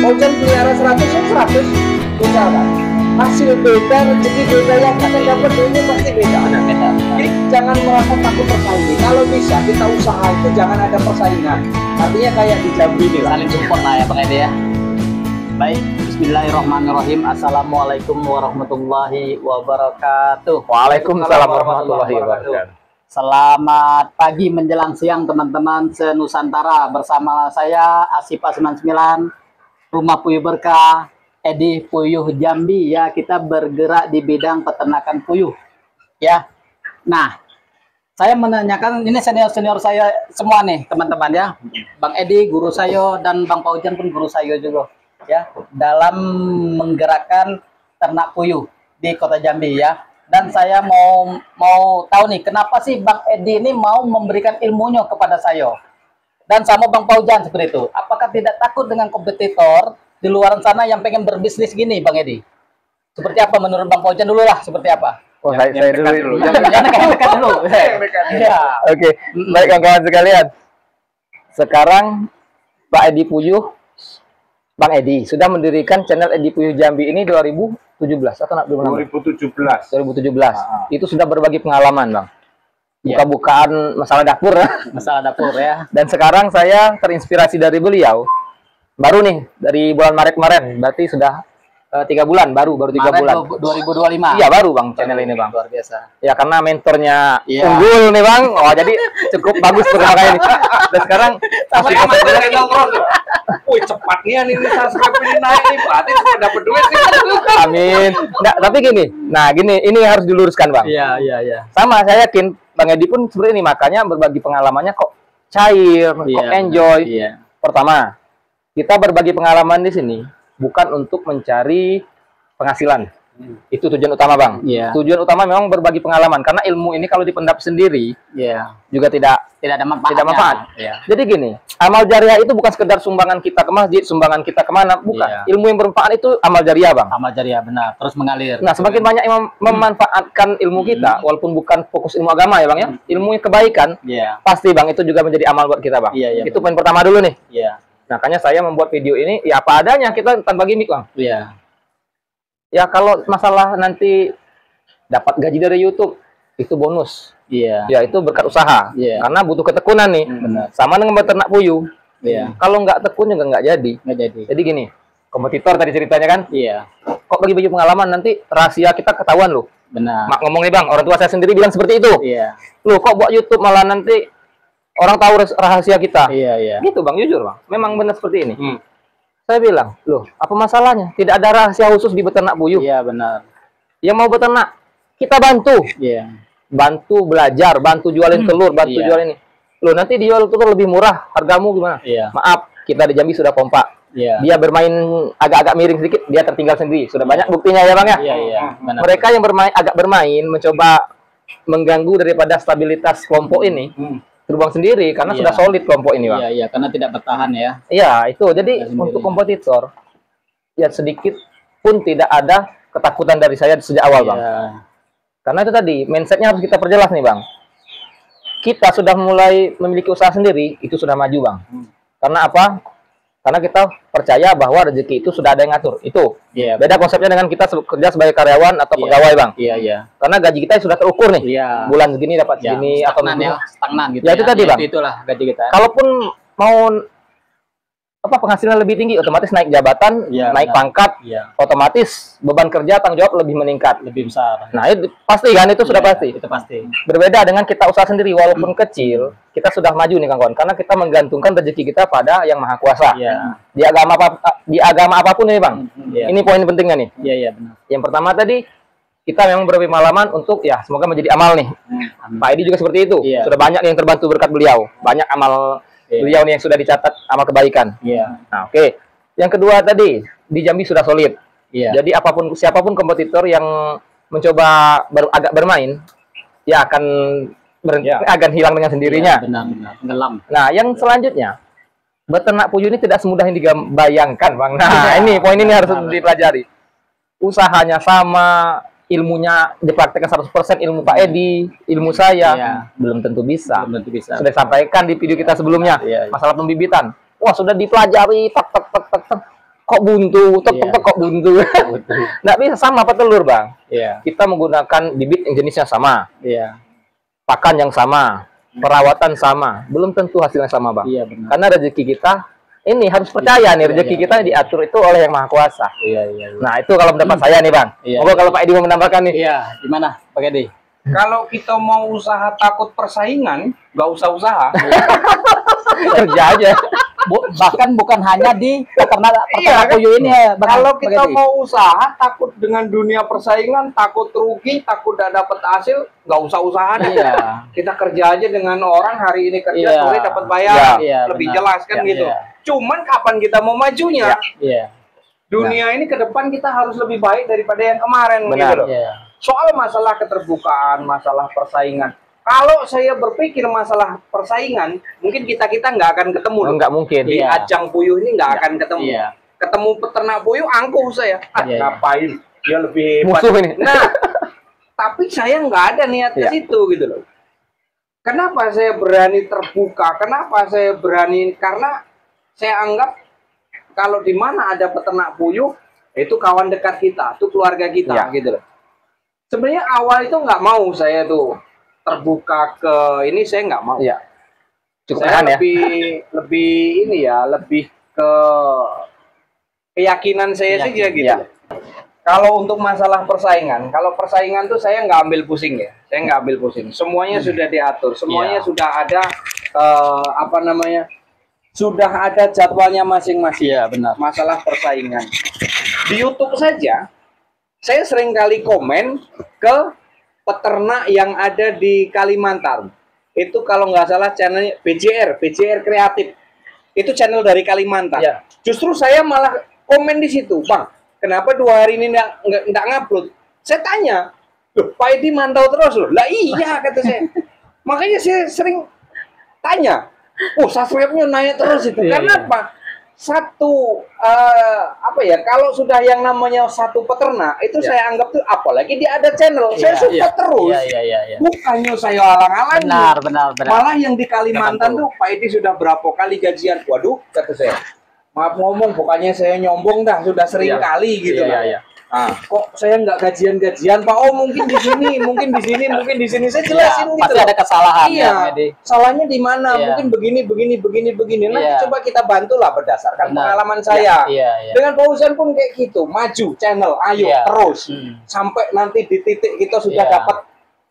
Ojan pelihara 100 ya 100 misalkan. Hasil beda, rezeki beda yang akan dapat duitnya pasti beda. Jadi jangan merasa takut bersaing. Kalau bisa kita usaha itu jangan ada persaingan. Artinya kayak di Jambi nih lah. Saling support lah ya Bang Edi ya. Baik, bismillahirrahmanirrahim. Assalamualaikum warahmatullahi wabarakatuh. Waalaikumsalam warahmatullahi wabarakatuh. Selamat pagi menjelang siang teman-teman se-Nusantara. Bersama saya Asipa 99, Rumah Puyuh Berkah, Edi Puyuh Jambi ya. Kita bergerak di bidang peternakan puyuh ya. Nah, saya menanyakan, ini senior-senior saya semua nih teman-teman ya. Bang Edi guru saya dan Bang Paujan pun guru saya juga ya, dalam menggerakkan ternak puyuh di Kota Jambi ya. Dan saya mau tahu nih, kenapa sih Bang Edi ini mau memberikan ilmunya kepada saya dan sama Bang Paujan seperti itu. Apakah tidak takut dengan kompetitor di luar sana yang pengen berbisnis gini Bang Edi? Seperti apa menurut Bang Paujan dulu lah, seperti apa? Oh, saya dulu. Jangan dekat dulu. Ya. Oke, baik kawan-kawan sekalian. Sekarang Pak Edi Puyuh, Bang Edi sudah mendirikan channel Edi Puyuh Jambi ini 2017 atau 2017. 2017. Itu sudah berbagi pengalaman, Bang. Buka-bukaan masalah dapur ya. Masalah dapur ya. Dan sekarang saya terinspirasi dari beliau. Baru nih dari bulan Maret kemarin, berarti sudah 3 bulan, baru 3 bulan. 2025. Iya, baru Bang channel ini, Bang. Luar biasa. Ya karena mentornya Iya. unggul nih, Bang. Oh, jadi cukup bagus pertama kali ini. Dan sekarang Sama dengan nongkrong. Wih, cepatnya nih subscribe ini naik nih, berarti sudah dapat duit sih. amin. Nggak, tapi gini. Nah, gini, ini harus diluruskan, Bang. Iya, iya, iya. Sama, saya yakin Bang Edi pun seperti ini, makanya berbagi pengalamannya kok cair, kok enjoy. Iya. Pertama, kita berbagi pengalaman di sini bukan untuk mencari penghasilan. Itu tujuan utama, Bang. Iya. Tujuan utama memang berbagi pengalaman, karena ilmu ini kalau dipendap sendiri Iya. juga tidak Tidak ada manfaat. tidak manfaat. Iya. Jadi gini, amal jariah itu bukan sekedar sumbangan kita ke masjid, sumbangan kita kemana, bukan. Iya. Ilmu yang bermanfaat itu amal jariah, Bang. Amal jariah benar, terus mengalir. Nah, semakin banyak yang memanfaatkan ilmu kita, walaupun bukan fokus ilmu agama ya, Bang ya, ilmu kebaikan, Iya. pasti, Bang, itu juga menjadi amal buat kita, Bang. Iya, iya, Itu poin pertama dulu nih. Iya. Makanya saya membuat video ini ya apa adanya, kita tanpa gimmick, Bang. Iya. Ya kalau masalah nanti dapat gaji dari YouTube, itu bonus. Iya. Ya itu berkat usaha. Iya. Karena butuh ketekunan nih. Benar. Sama dengan beternak puyuh. Iya. Kalau nggak tekun juga nggak jadi. Nggak jadi. Jadi gini, kompetitor tadi ceritanya kan, Iya. kok bagi-bagi pengalaman nanti rahasia kita ketahuan loh. Benar. Mak ngomong nih, Bang, orang tua saya sendiri bilang seperti itu. Iya. Loh, kok buat YouTube malah nanti orang tahu rahasia kita. Iya, iya. Gitu, Bang, jujur, Bang. Memang benar seperti ini. Hmm. Saya bilang, loh, apa masalahnya? Tidak ada rahasia khusus di beternak puyuh. Iya, benar. Yang mau beternak, kita bantu. Iya. Bantu belajar, bantu jualin telur, bantu Iya. jual ini. Loh, nanti dijual telur lebih murah, hargamu gimana? Iya. Maaf, kita di Jambi sudah kompak. Iya. Dia bermain agak-agak miring sedikit, dia tertinggal sendiri. Sudah banyak buktinya ya, Bang ya? Iya, iya. Benar. Mereka yang agak bermain, mencoba mengganggu daripada stabilitas kelompok ini, terbang sendiri karena Iya. sudah solid kelompok ini, Bang. Iya, iya, karena tidak bertahan ya. Iya, itu. Jadi Tidak sendiri. untuk kompetitor, ya sedikit pun tidak ada ketakutan dari saya sejak awal, Bang. Iya. Karena itu tadi, mindsetnya harus kita perjelas nih, Bang. Kita sudah mulai memiliki usaha sendiri, itu sudah maju, Bang. Karena apa? Karena kita percaya bahwa rezeki itu sudah ada yang ngatur. Itu. Iya. Beda konsepnya dengan kita kerja sebagai karyawan atau Iya. pegawai, Bang. Iya, iya. Karena gaji kita sudah terukur nih. Iya. Bulan segini dapat Ya, segini atau stagnan ya, stagnan gitu. Ya, itu tadi, Bang. Itulah gaji kita. Kalaupun mau penghasilan lebih tinggi, otomatis naik jabatan, Iya, naik benar. pangkat, Iya. otomatis beban kerja tanggung jawab lebih meningkat. Lebih besar. Nah, itu pasti kan, itu sudah Iya, pasti. Itu pasti. Berbeda dengan kita usaha sendiri, walaupun kecil, kita sudah maju nih, kawan, karena kita menggantungkan rezeki kita pada Yang Maha Kuasa. Iya. Di agama apapun ini, Bang. Iya. Ini poin pentingnya nih. Iya, iya, benar. Yang pertama tadi, kita memang berbagi pengalaman untuk ya semoga menjadi amal nih. Pak Edi juga seperti itu. Iya. Sudah banyak yang terbantu berkat beliau. Banyak amal Iya. beliau nih yang sudah dicatat, amal kebaikan. Iya. Nah, oke. Yang kedua tadi, di Jambi sudah solid. Iya. Jadi siapapun kompetitor yang mencoba agak bermain, ya akan Ya. akan hilang dengan sendirinya. Iya, benar, benar. Tenggelam. Nah, yang selanjutnya, beternak puyuh ini tidak semudah yang dibayangkan, Bang. Nah, ini poin ini harus dipelajari. Usahanya sama, ilmunya dipraktekkan 100%, ilmu Pak Edi, ilmu saya, Iya. belum tentu bisa. Belum tentu bisa. Sudah disampaikan di video kita sebelumnya, Iya, iya. masalah pembibitan. Wah, sudah dipelajari, tak. kok buntu, Iya. kok buntu. Nggak bisa sama petelur, Bang. Iya. Kita menggunakan bibit yang jenisnya sama, Iya. pakan yang sama, perawatan sama, belum tentu hasilnya sama, Bang. Iya, benar. Karena rezeki kita ini harus percaya nih, rezeki iya, kita diatur itu oleh Yang Maha Kuasa. Iya, iya. Nah, itu kalau pendapat saya nih, Bang. Iya. Moga kalau Pak Edi mau menambahkan nih. Iya, gimana Pak Edi? Kalau kita mau usaha takut persaingan, nggak usah usaha. Kerja aja. Bahkan bukan hanya di peternak Iya, kan? puyuh ini ya, Bang. Kalau Pak kita Edi. mau usaha takut dengan dunia persaingan, takut rugi, takut tidak dapat hasil, nggak usah usaha deh. Iya. Kita kerja aja dengan orang hari ini kerja, Iya. sore dapat bayar, Iya, lebih benar. jelas kan Iya, gitu. iya. Cuman kapan kita mau majunya? Iya. Dunia ini ke depan kita harus lebih baik daripada yang kemarin Benar. gitu loh. Iya. Soal masalah keterbukaan, masalah persaingan. Kalau saya berpikir masalah persaingan, mungkin kita nggak akan ketemu loh. Nggak mungkin. Di Iya. ajang puyuh ini nggak akan ketemu. Iya. Ketemu peternak puyuh angkuh saya. Iya, iya. Ngapain? Dia lebih hebat. Musuh ini. Nah, tapi saya nggak ada niat ke Iya. situ gitu loh. Kenapa saya berani terbuka? Kenapa saya berani? Karena saya anggap kalau di mana ada peternak puyuh, itu kawan dekat kita, itu keluarga kita Iya. gitu loh. Sebenarnya awal itu nggak mau saya tuh terbuka ke ini, saya nggak mau. Iya. Cukup Saya tahan ya. lebih ini ya, lebih ke keyakinan saya Yakin, saja gitu. ya. Kalau untuk masalah persaingan, kalau persaingan tuh saya nggak ambil pusing ya, saya nggak ambil pusing. Semuanya sudah diatur, semuanya Iya. sudah ada apa namanya, sudah ada jadwalnya masing-masing. Iya, benar. Masalah persaingan di YouTube saja, saya sering kali komen ke peternak yang ada di Kalimantan. Itu kalau nggak salah channelnya BJR Kreatif. Itu channel dari Kalimantan. Ya. Justru saya malah komen di situ, Bang. Kenapa 2 hari ini nggak ngupload? Saya tanya, loh, Pak Edi mantau terus loh. Lah iya kata saya. Makanya saya sering tanya, subscribe-nya naik terus itu. Iya, Karena iya. apa? Satu apa ya? Kalau sudah yang namanya satu peternak itu Ya. saya anggap tuh apalagi dia ada channel. Saya Iya, support terus. Iya, iya, iya, iya. Bukannya saya alang-alangi. Benar. Malah yang di Kalimantan Betul. tuh Pak Edi sudah berapa kali gajian? Waduh, kata saya. Maaf ngomong, bukannya saya nyombong dah, sudah sering Iya. kali gitu. Iya, lah. iya. Ah, kok saya nggak gajian-gajian, Pak? Oh, mungkin di sini, mungkin di sini, mungkin di sini. Saya jelasin gitu. Pasti loh. ada kesalahan Iya, ya, Pak Edi. salahnya di mana? Iya. Mungkin begini. Nanti Iya. coba kita bantulah berdasarkan Benar. pengalaman saya. Iya, iya. Dengan Fauzan pun kayak gitu, maju channel, ayo Iya. terus sampai nanti di titik kita sudah Iya. dapat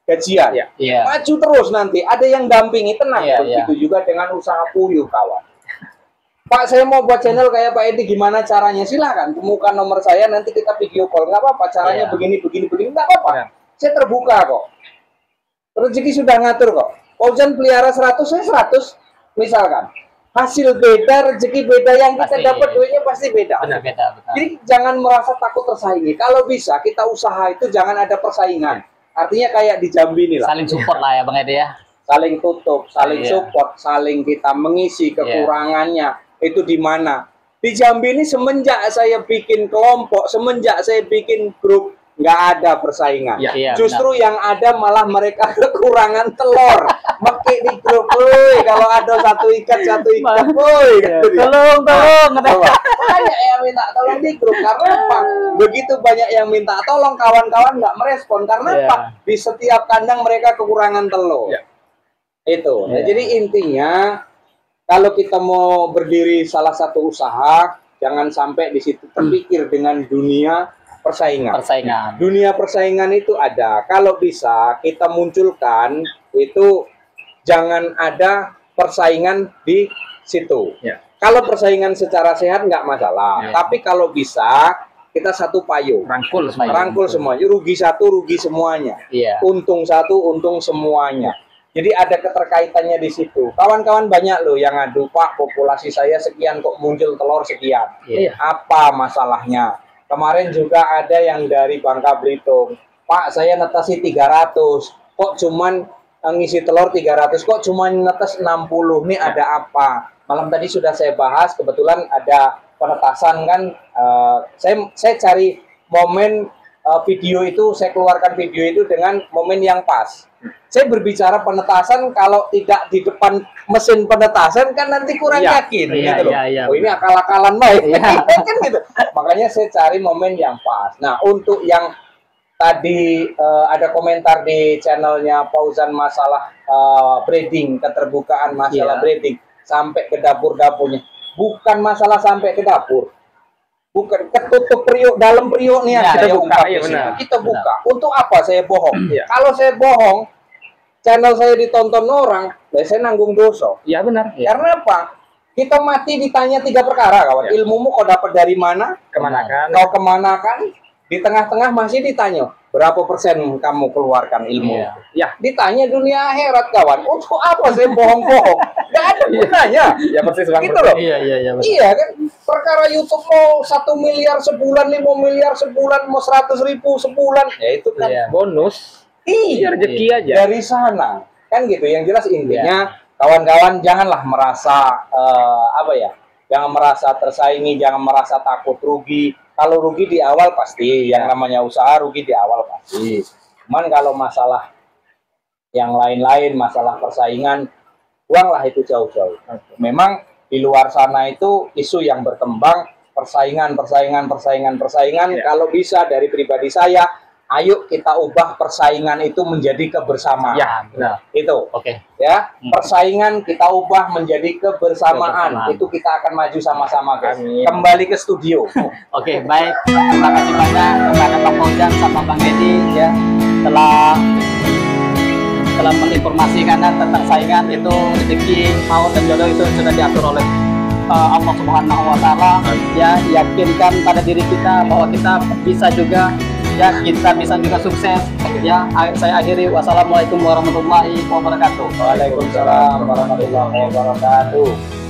gajian. Iya. Iya. Maju terus nanti, ada yang dampingi, tenang. Iya, Begitu juga dengan usaha puyuh, kawan. Pak, saya mau buat channel kayak Pak Edi, gimana caranya? Silakan, temukan nomor saya, nanti kita video call. Nggak apa-apa, caranya Iya. begini, nggak apa-apa. Iya. Saya terbuka kok. Rezeki sudah ngatur kok. Fauzan pelihara 100, saya 100. Misalkan, hasil beda, rezeki beda, yang kita Pasti. dapat duitnya pasti beda. Beda. Jadi jangan merasa takut tersaingi. Kalau bisa, kita usaha itu jangan ada persaingan. Artinya kayak di Jambi ini lah. Saling support lah ya, Bang Edi ya. Saling tutup, saling Iya. support, saling kita mengisi kekurangannya. Itu di mana? Di Jambi ini semenjak saya bikin kelompok, semenjak saya bikin grup, nggak ada persaingan. Iya, Justru yang ada malah mereka kekurangan telur. Meki di grup, woi, kalau ada satu ikat, woi. gitu dia. Tolong. Apa? Banyak yang minta tolong di grup. Karena apa? Begitu banyak yang minta tolong, kawan-kawan nggak merespon. Karena Iya. apa? Di setiap kandang mereka kekurangan telur. Iya. Itu. Nah, Iya. jadi intinya, kalau kita mau berdiri salah satu usaha, jangan sampai di situ terpikir dengan dunia persaingan. Persaingan. Dunia persaingan itu ada. Kalau bisa kita munculkan itu, jangan ada persaingan di situ. Ya. Kalau persaingan secara sehat nggak masalah. Ya. Tapi kalau bisa kita satu payung, Rangkul semua. rangkul semuanya. Rugi satu, rugi semuanya. Iya. Untung satu, untung semuanya. Jadi ada keterkaitannya di situ. Kawan-kawan banyak loh yang ngadu, Pak, populasi saya sekian kok muncul telur sekian. Iya. Apa masalahnya? Kemarin juga ada yang dari Bangka Belitung. Pak, saya netesi 300. Kok cuman ngisi telur 300? Kok cuman netes 60? Ini ada apa? Malam tadi sudah saya bahas, kebetulan ada penetasan kan. Saya cari momen video itu, saya keluarkan video itu dengan momen yang pas. Saya berbicara penetasan, kalau tidak di depan mesin penetasan kan nanti kurang yakin gitu loh. Oh ini akal-akalan baik kan gitu. Makanya saya cari momen yang pas. Nah untuk yang tadi ada komentar di channelnya Fauzan masalah breeding, keterbukaan masalah breeding sampai ke dapur-dapurnya. Bukan masalah sampai ke dapur. Bukan ketutup periuk, dalam periuknya kita buka. Kita buka. Untuk apa saya bohong? Kalau saya bohong, channel saya ditonton orang, saya nanggung dosa. Iya benar. Karena apa? Kita mati ditanya 3 perkara, kawan. Ilmumu kau dapat dari mana? Kemanakan? Kau kemanakan? Di tengah-tengah masih ditanya berapa persen kamu keluarkan ilmu? Ditanya dunia akhirat, kawan. Untuk apa saya bohong-bohong? Gak ada gunanya. Ya persis bang. Gitu loh. Iya Kan? Perkara YouTube mau 1 miliar sebulan, 5 miliar sebulan, mau 100.000 sebulan, ya itu kan bonus. Iya, rezeki aja. Dari sana. Kan gitu. Yang jelas intinya kawan-kawan janganlah merasa jangan merasa tersaingi, jangan merasa takut rugi. Kalau rugi di awal pasti, yang namanya usaha rugi di awal pasti. Cuman kalau masalah yang lain-lain, masalah persaingan, buanglah itu jauh-jauh. Memang di luar sana itu isu yang berkembang, persaingan. Kalau bisa dari pribadi saya, ayo kita ubah persaingan itu menjadi kebersamaan. Ya, benar. Itu. Oke. Ya, persaingan kita ubah menjadi kebersamaan. Itu kita akan maju sama-sama, guys. Kembali ke studio. Oke, baik. Terima kasih banyak kepada Bang Fauzan sama Bang Edi ya telah menginformasikan tentang saingan itu rezeki, maut dan jodoh itu sudah diatur oleh Allah Subhanahu wa taala. Ya, yakinkan pada diri kita bahwa kita bisa juga, ya kita bisa juga sukses. Ya, saya akhiri. Wassalamualaikum warahmatullahi wabarakatuh. Waalaikumsalam warahmatullahi wabarakatuh.